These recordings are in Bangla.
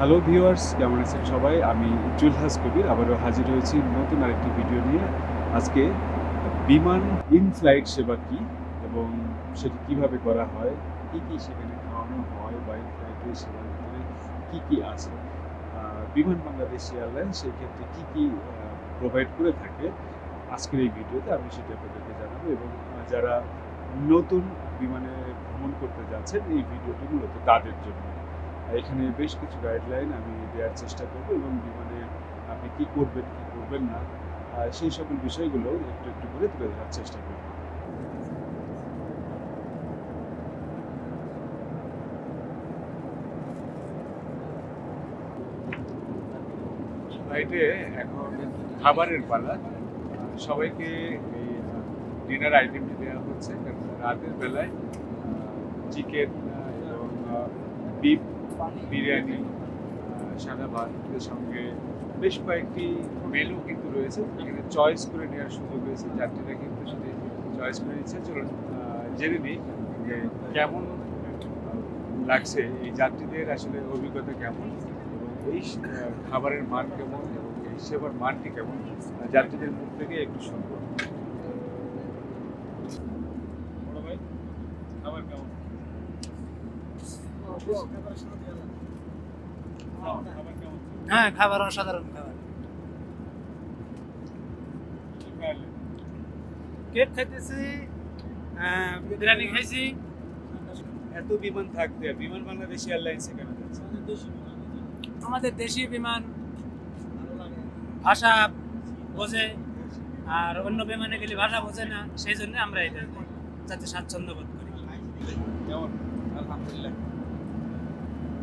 হ্যালো ভিউয়ার্স, কেমন আছেন সবাই? আমি জুলহাস কবির আবারও হাজির হয়েছি নতুন আরেকটি ভিডিও নিয়ে। আজকে বিমান ইন ফ্লাইট সেবা কী এবং সেটি কীভাবে করা হয়, কী কী সেখানে খাওয়ানো হয় বা ইন ফ্লাইটের সেবার ভিতরে কী কী আছে, বিমান বাংলাদেশ এয়ারলাইন্স সেই ক্ষেত্রে কী কী প্রোভাইড করে থাকে, আজকের এই ভিডিওতে আমি সেটা আপনাদেরকে জানাবো। এবং যারা নতুন বিমানে ভ্রমণ করতে যাচ্ছেন, এই ভিডিওটি মূলত তাদের জন্য। এখানে বেশ কিছু গাইডলাইন আমি দেওয়ার চেষ্টা করব এবং বিমানে আপনি কী করবেন কী করবেন না সেই সকল বিষয়গুলো একটু একটু করে তুলে ধরার চেষ্টা করব। ফ্লাইটে এখন খাবারের পালা, সবাইকে এই ডিনার আইটেমটি দেওয়া হচ্ছে। কারণ রাতের বেলায় চিকেন এবং বিফ বিরিয়ানি, সাদা ভাতের সঙ্গে বেশ কয়েকটি মেনু কিন্তু রয়েছে, এখানে চয়েস করে নেওয়ার সুযোগ রয়েছে। যাত্রীরা কিন্তু সেটি চয়েস করে নিচ্ছে। চলুন জেনে নিই যে কেমন লাগছে, এই যাত্রীদের আসলে অভিজ্ঞতা কেমন এবং এই খাবারের মান কেমন এবং এই সেবার মানটি কেমন, যাত্রীদের মুখ থেকে একটু শুনবো। বড় ভাই, খাবার কেমন? খাবার কেমন? হ্যাঁ, খাবার অসাধারণ খাবার। কি খাইলেন? কেক খাইতেছি, বিরিয়ানি খাইছি। এত বিমান থাকতে বিমান বাংলাদেশ এয়ারলাইন্সে কেন যাচ্ছে? আমাদের দেশীয় বিমান ভাষা বোঝে, আর অন্য বিমানে গেলে ভাষা বোঝে না, সেই জন্য আমরা এটা যাতে স্বাচ্ছন্দ্য বোধ করি। কেমন? আলহামদুলিল্লাহ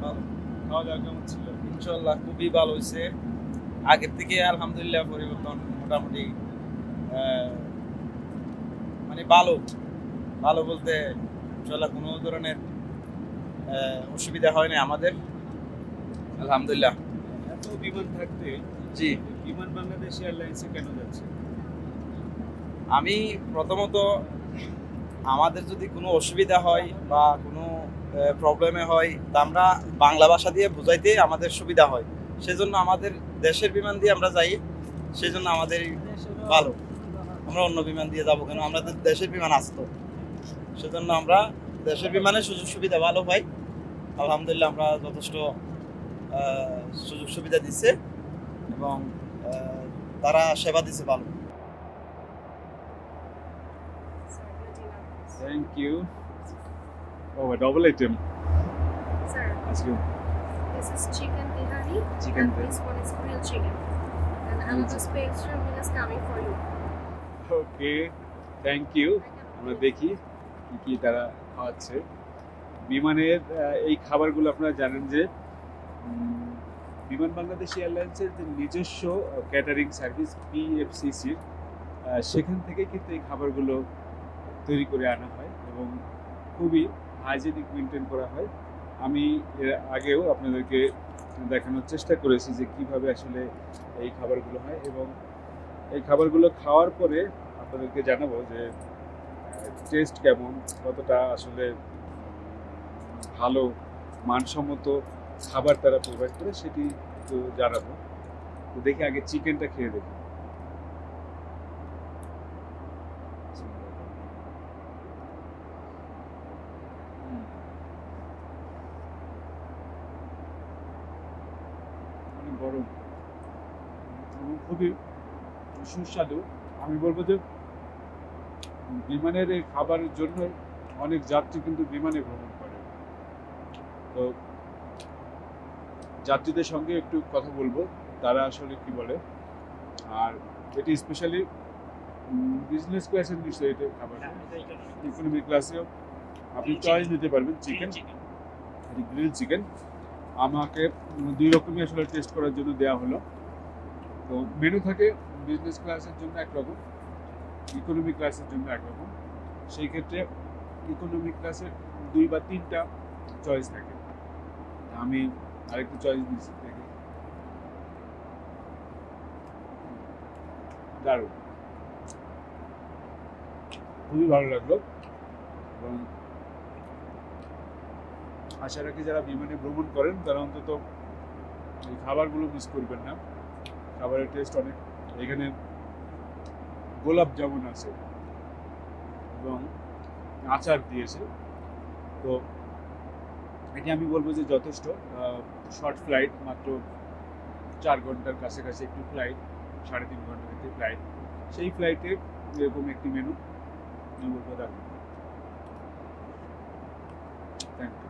ভালো। খাওয়া দাওয়া কেমন ছিল? ইনশাল্লাহ খুবই ভালো হয়েছে। আগের থেকে আলহামদুলিল্লাহ পরিবর্তন মোটামুটি মানে ভালো ভালো বলতে ইনশাল্লাহ কোনো ধরনের অসুবিধা হয় না আমাদের, আলহামদুলিল্লাহ। এত বিমান থাকতে জি, বিমান বাংলাদেশ এয়ারলাইন্সে কেন যাচ্ছে? আমি প্রথমত আমাদের যদি কোনো অসুবিধা হয় বা কোনো প্রবলেমে হয় তা আমরা বাংলা ভাষা দিয়ে বোঝাইতে আমাদের সুবিধা হয়, সেজন্য আমাদের দেশের বিমান দিয়ে আমরা যাই, সেজন্য আমাদের ভালো। আমরা অন্য বিমান দিয়ে যাবো কেন? আমাদের দেশের বিমান আসতো, সেজন্য আমরা দেশের বিমানের সুযোগ সুবিধা ভালো পাই। আলহামদুলিল্লাহ আমরা যথেষ্ট সুযোগ সুবিধা দিচ্ছে এবং তারা সেবা দিচ্ছে ভালো। Thank you. ও, double item. Sir, আজকে this is chicken tihari Chicken and tihari. this one is grilled chicken. And another special meal is coming for you. Okay, thank you. আমরা দেখি কি কি তারা খাওয়াচ্ছে। বিমানের এই খাবারগুলো আপনারা জানেন যে বিমান বাংলাদেশ এয়ারলাইন্সের যে নিজস্ব ক্যাটারিং সার্ভিস পিএফসিসির, সেখান থেকে কিন্তু এই খাবারগুলো তৈরি করে আনা হয় এবং খুবই হাইজেনিক মেনটেন করা হয়। আমি এর আগেও আপনাদেরকে দেখানোর চেষ্টা করেছি যে কিভাবে আসলে এই খাবারগুলো হয় এবং এই খাবারগুলো খাওয়ার পরে আপনাদেরকে জানাবো যে টেস্ট কেমন, কতটা আসলে ভালো মানসম্মত খাবার তারা প্রোভাইড করে সেটি তো জানাবো। তো দেখি আগে চিকেনটা খেয়ে দেখি। অনেক গরম এবং খুবই সুস্বাদু। আমি বলবো যে বিমানের এই খাবারের জন্য অনেক যাত্রী কিন্তু বিমানে ভ্রমণ করে। তো যাত্রীদের সঙ্গে একটু কথা বলবো তারা আসলে কি বলে। আর এটি স্পেশালি বিজনেস ক্লাসের নিশ্চয়ই এটা খাবার, ইকোনমি ক্লাসেও আপনি চয়েস নিতে পারবেন। চিকেন, এটি গ্রিল চিকেন। আমাকে দুই রকমই আসলে টেস্ট করার জন্য দেওয়া হলো। তো মেনু থাকে বিজনেস ক্লাসের জন্য একরকম, ইকোনমি ক্লাসের জন্য একরকম। সেই ক্ষেত্রে ইকোনমি ক্লাসের 2 বা 3টা চয়েস থাকে। আমি আরেকটু চয়েস দিচ্ছি, দেখি। দারুণ, খুবই ভালো লাগলো এবং আশা রাখি যারা বিমানে ভ্রমণ করেন তারা অন্তত এই খাবারগুলো মিস করবেন না, খাবারের টেস্ট অনেক। এখানে গোলাপ জামুন আছে এবং আচার দিয়েছে। তো এটি আমি বলবো যে যথেষ্ট শর্ট ফ্লাইট, মাত্র 4 ঘন্টার কাছাকাছি একটু ফ্লাইট, 3.5 ঘন্টার একটি ফ্লাইট। সেই ফ্লাইটে এরকম একটি মেনু আমি বলবো রাখুন। Thank you.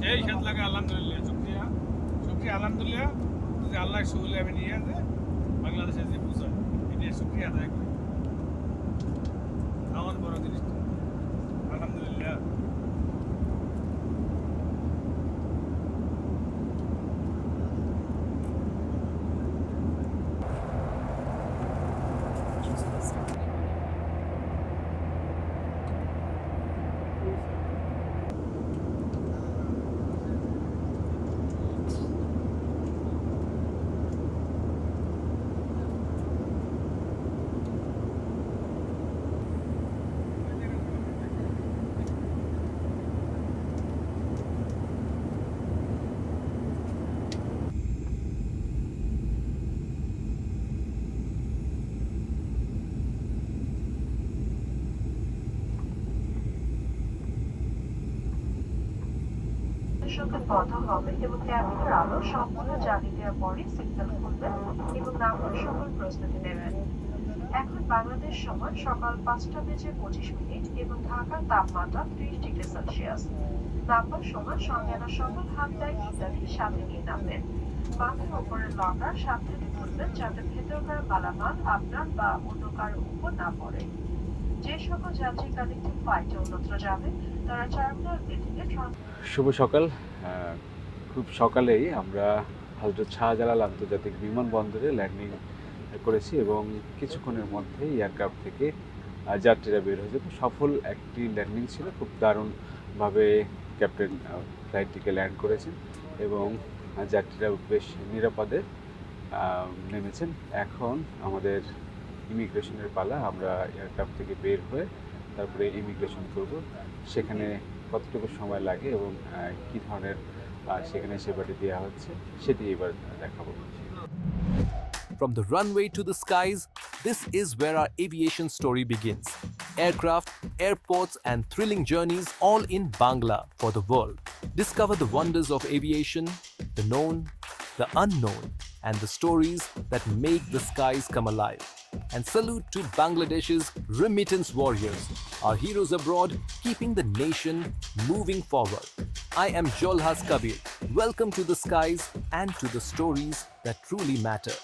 সেই খেত লাগে আলহামদুলিল্লাহ, শুক্রিয়া শুক্রিয়া আলহামদুলিল্লাহ যে আল্লাহ সুবিধা আমি নিয়ে আছে বাংলাদেশে যে পৌঁছায় এটা শুক্রিয়া আদায় করি। আমার বড় জিনিস তো আলহামদুলিল্লাহ। সঙ্গে বন্ধ হবে এবং ক্যাবিনের আলো সম্পূর্ণ জ্বালিয়ে দেওয়ার পরে সিগন্যাল খুলবেন এবং নামার সকল প্রস্তুতি নেবেন। এখন বাংলাদেশ সময় সকাল 5:25 এবং ঢাকার তাপমাত্রা 30 ডিগ্রি সেলসিয়াস। নামার সময় সঙ্গে আনা সকল হাত ব্যাগ ইত্যাদি সাথে নিয়ে নামবেন। মাথার উপরের লকার সাবধানে খুলবেন যাতে ভেতরকার মালামাল আপনার বা অন্য কারো উপর না পড়ে। যে সকল যাত্রী কানেক্টিং ফ্লাইটে অন্যত্র যাবে তারা টার্মিনাল বি থেকে শুভ সকাল। খুব সকালেই আমরা হযরত শাহজালাল আন্তর্জাতিক বিমানবন্দরে ল্যান্ডিং করেছি এবং কিছুক্ষণের মধ্যেই এয়ারক্রাফট থেকে যাত্রীরা বের হয়ে যাবে। সফল একটি ল্যান্ডিং ছিল, খুব দারুণভাবে ক্যাপ্টেন ফ্লাইটটিকে ল্যান্ড করেছেন এবং যাত্রীরা বেশ নিরাপদে নেমেছেন। এখন আমাদের ইমিগ্রেশনের পালা, আমরা এয়ারক্রাফট থেকে বের হয়ে তারপরে ইমিগ্রেশন করব। সেখানে কতটুকু সময় লাগে এবং কী ধরনের সেখানে সেবাটি দেওয়া হচ্ছে সেটি এবার দেখাবো। From the runway to the skies, this is where our aviation story begins. Aircraft, airports, and thrilling journeys all in Bangla for the world. Discover the wonders of aviation, the known, the unknown, and the stories that make the skies come alive. And salute to Bangladesh's remittance warriors, our heroes abroad, keeping the nation moving forward. I am Jolhas Kabir. Welcome to the skies and to the stories that truly matter.